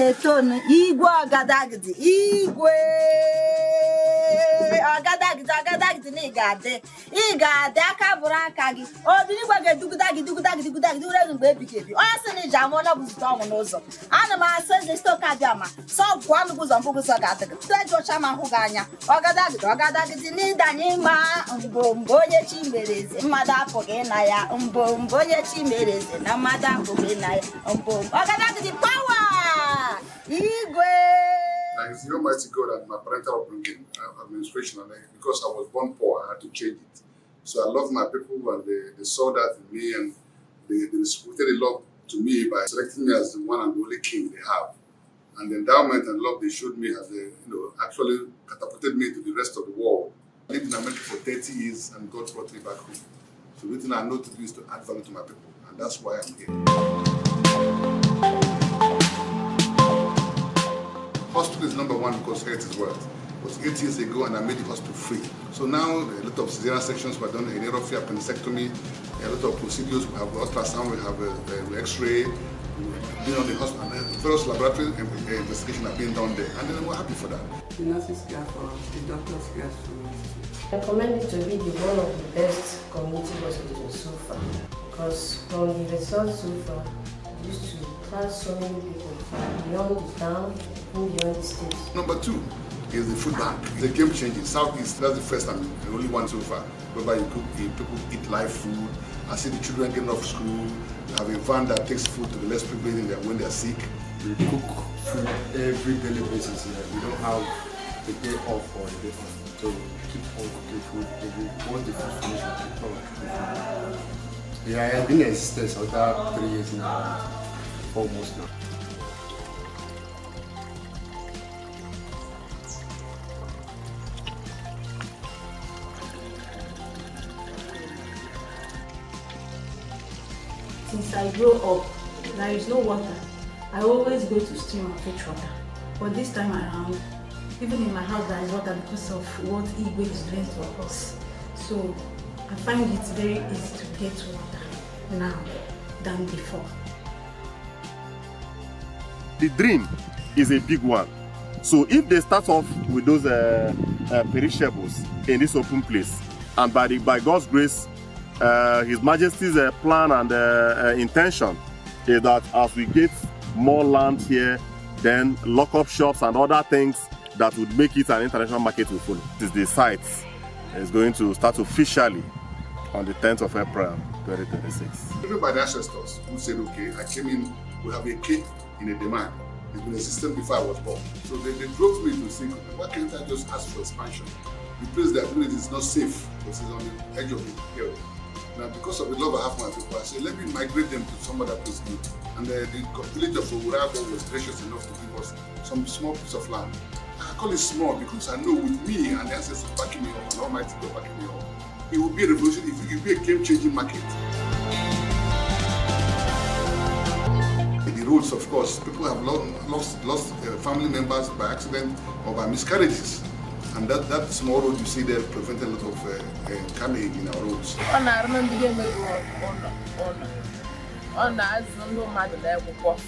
Cheton, Igwe Agadagdi, Igwe Agadagdi, Nigade, Igade, Akaburakagi, or the Nigga Dugudagi, baby. Arson Jamona was dominoes. Anima says they still Kadama. So one was on Bugusagat, Chama Huganya, Agadagdi, Nidanima, Umboya Chimberes, Madame Pogenaya, Umboya Chimberes, and Madame Pogenaya, Agadagdi power! It's the Almighty God and my parental upbringing, administration, and because I was born poor, I had to change it. So I love my people, and they saw that in me, and they reciprocated the love to me by selecting me as the one and the only king they have. And the endowment and love they showed me has, actually catapulted me to the rest of the world. I lived in America for 30 years, and God brought me back home. So everything I know to do is to add value to my people, and that's why I'm here. Hospital is number one because health is wealth. It was 8 years ago and I made the hospital free. So now a lot of cesarean sections were done, aneurysm, appendectomy, a lot of procedures. We have ultrasound, we have X-ray, being on the hospital, and various laboratory investigation are being done there. And then we're happy for that. The nurses care for us, the doctors care for us. I recommend it to be one of the best community hospitals so far, because from the results so far, we used to have so many people beyond the town, beyond the state. Number two is the food bank. It's a game changing. Southeast, that's the first and the only one so far, whereby people eat live food. I see the children getting off school. We have a van that takes food to the less privileged when they're sick. We cook food every daily basis here. We don't have a day off or a day on. So we keep on cooking food. Once the food finishes, we keep on cooking food. Yeah, I've been in existence for about 3 years now, almost now. Since I grew up, there is no water. I always go to stream and fetch water. But this time around, even in my house there is water because of what Igwe is doing for us. So I find it very easy to get water now than before. The dream is a big one. So if they start off with those perishables in this open place, and by God's grace, His Majesty's plan and intention is that as we get more land here, then lock up shops and other things that would make it an international market will follow. The site is going to start officially on the 10th of April 2026. Everybody ancestors who said, okay, I came in, we have a kid in a demand. It's been a system before I was born. So they drove me to think, why can't I just ask for expansion? The place that I is not safe because it's on the edge of the hill. Now, because of the love I have for my people, I said, let me migrate them to some other place new. And the village of Urago was gracious enough to give us some small piece of land. I call it small because I know with me and the ancestors backing me up, and Almighty God backing me up, it will be a revolution, it will be a game-changing market. The roads, of course, people have lost family members by accident or by miscarriages. And that small road you see there prevents a lot of carnage in our roads.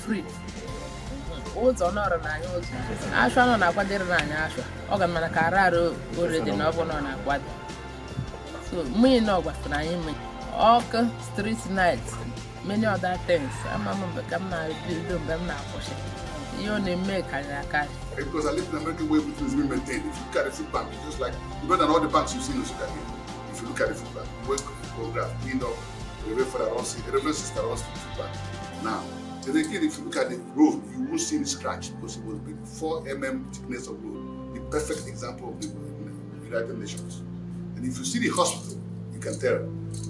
Free. Ụzọ nọrọ n'anya ozu. Ashwa nọ na-akwadere n'anya ashwa. Ọ ga mana ka araro already na ọ bụ nọ na-akwado. So mmiri nọ gwafere anyị mmiri. Ọkụ, street night, many other things. Ama m mgbe ka m na-ebido mgbe m na-akwụsị. Ihe ọ na-eme karịrị akarị. Because I live in America where everything is being maintained. If you look at the food bank, it's just like better than all the banks you see in Nsukka here. If you look at the food bank, work program, cleaned up, the reverend sister runs the food bank. Now, then again, if you look at the road, you won't see the scratch because it was big 4 mm thickness of road. The perfect example of the United Nations. And if you see the hospital, you can tell.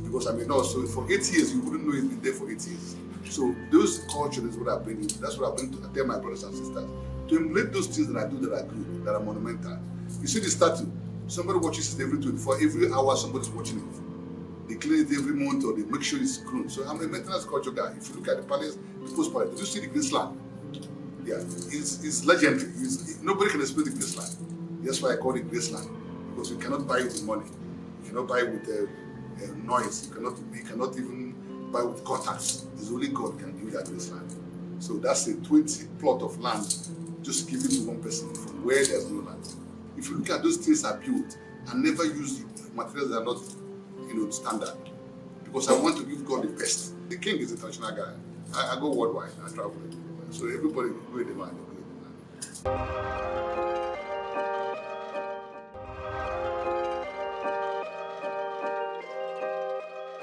Because I mean, also for 8 years, you wouldn't know it's been there for 8 years. So those culture is what I bring in. That's what I bring to tell my brothers and sisters. To emulate those things that I do that are good, that are monumental. You see the statue, somebody watches it every 24, every hour somebody's watching it. They clean it every month or they make sure it's grown. So I'm a maintenance culture guy. If you look at the palace, the post palace, did you see the Graceland? Yeah, it's legendary. Nobody can explain the Graceland. That's why I call it Graceland. Because you cannot buy it with money. You cannot buy it with noise. You cannot even buy it with contacts. It's only God can give you that Graceland. So that's a 20 plot of land just given to one person from where there's no land. If you look at those things are built and never use materials that are not, standard. Because I want to give God the best. The king is a traditional guy. I go worldwide. I travel everywhere. So everybody go in the mind.